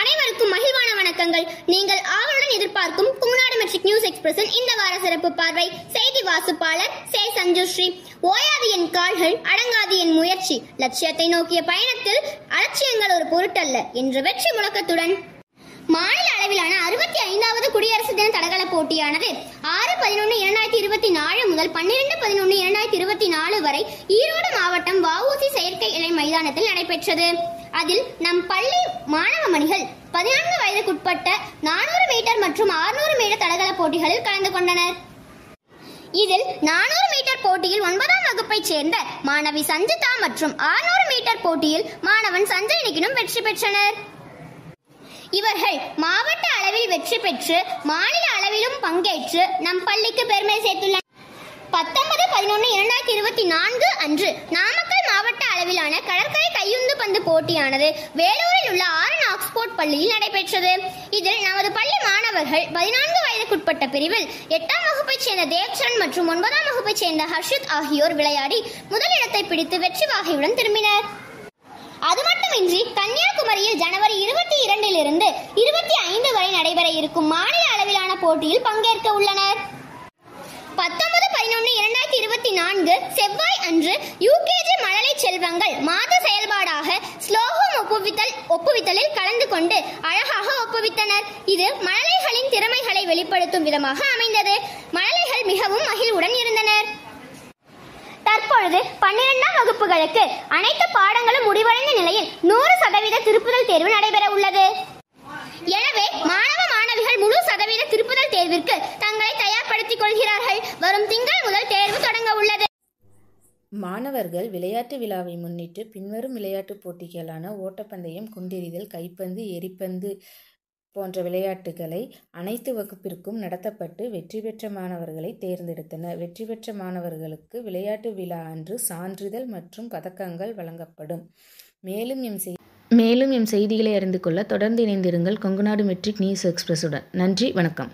அனைவருக்கும் மகிழ்வான வணக்கங்கள். நீங்கள் ஆவலுடன் எதிர்பார்க்கும் குமுநாடு மெட்ரிக் நியூஸ் எக்ஸ்பிரஸின் இந்த வார சிறப்பு பார்வை. செய்தி வாசிப்பாளர் சே சஞ்சுஸ்ரீ. ஓயாது என் கால்கள், அடங்காது என் முயற்சி, லட்சியத்தை நோக்கிய பயணத்தில் அலட்சியங்கள் ஒரு பொருட்டல்ல என்ற வெற்றி முழக்கத்துடன் மாநில அளவிலான 65வது குடியரசு தின தடகள போட்டியானது 6/11/2024 முதல் 12/11/2024 வரை ஈரோடு மாவட்டம் வஉசி செயற்கை இலை மைதானத்தில் நடைபெற்றது. அதில் நம் பள்ளி மாணவ மணிகள் 14 வயதுக்குட்பட்ட 400 மீட்டர் மற்றும் 600 மீட்டர் தடகள போட்டிகளில் கலந்து கொண்டனர். இதில் 400 மீட்டர் போட்டியில் 9ஆம் வகுப்பைச் சேர்ந்த மாணவி சஞ்சிதா மற்றும் 600 மீட்டர் போட்டியில் மாணவன் சஞ்சய் நிகினும் வெற்றி பெற்றனர். இவர்கள் மாவட்ட அளவில் வெற்றி பெற்று மாநில அளவிலும் பங்கேற்று நம் பள்ளிக்கு பெருமை சேர்த்துள்ளனர். 19/11/2024 அன்று நாமக்கல் மாவட்ட அளவிலான கடற்கரை கையுந்து பந்து போட்டியானது வேலூரில் உள்ள ஆரன் ஆக்ஸ்போர்ட் பள்ளியில் நடைபெற்றது. இதில் நமது பள்ளி மாணவர்கள் 14 வயதுக்குட்பட்ட பிரிவில் 8ஆம் வகுப்பைச் சேர்ந்த தேவ்சரண் மற்றும் 9ஆம் வகுப்பைச் சேர்ந்த ஹர்ஷித் ஆகியோர் விளையாடி முதலிடத்தை பிடித்து வெற்றி வாகையுடன் திரும்பினர். அது மட்டுமின்றி கன்னியாகுமரியில் ஜனவரி 22 25 வரை நடைபெற இருக்கும் மாநில அளவிலான போட்டியில் பங்கேற்க உள்ளனர். 19/11/2024 செவ்வாய் அன்று யுகேஜி மழலை செல்வங்கள் மாத செயல்பாடாக ஸ்லோகம் ஒப்புவித்தலில் கலந்து கொண்டு அழகாக ஒப்புவித்தனர். இது மழலைகளின் திறமைகளை வெளிப்படுத்தும் விதமாக அமைந்தது. மழலைகள் மிகவும் மகிழ்வுடன் இருந்தனர். தற்பொழுது 12ஆம் வகுப்புகளுக்கு அனைத்து பாடங்களும் முடிவடைந்த நிலையில் 100% திருப்புதல் தேர்வு நடைபெற உள்ளது. எனவே மாணவ மாணவிகள் முழு சதவீத திருப்புதல் தேர்விற்கு தங்களை தயார்படுத்திக் கொள்கிறார்கள். வரும் திங்கள் முதல் தேர்வு தொடங்க உள்ளது. மாணவர்கள் விளையாட்டு விழாவை முன்னிட்டு பின்வரும் விளையாட்டுப் போட்டிகளான ஓட்டப்பந்தயம், குண்டெறிதல், கைப்பந்து, எரிப்பந்து போன்ற விளையாட்டுகளை அனைத்து வகுப்பிற்கும் நடத்தப்பட்டு வெற்றி பெற்ற மாணவர்களை தேர்ந்தெடுத்தனர். வெற்றி பெற்ற மாணவர்களுக்கு விளையாட்டு விழா அன்று சான்றிதழ் மற்றும் பதக்கங்கள் வழங்கப்படும். மேலும் எம் செய்திகளை அறிந்து கொள்ள தொடர்ந்து இணைந்திருங்கள் கொங்குநாடு மெட்ரிக் நியூஸ் எக்ஸ்பிரஸுடன். நன்றி, வணக்கம்.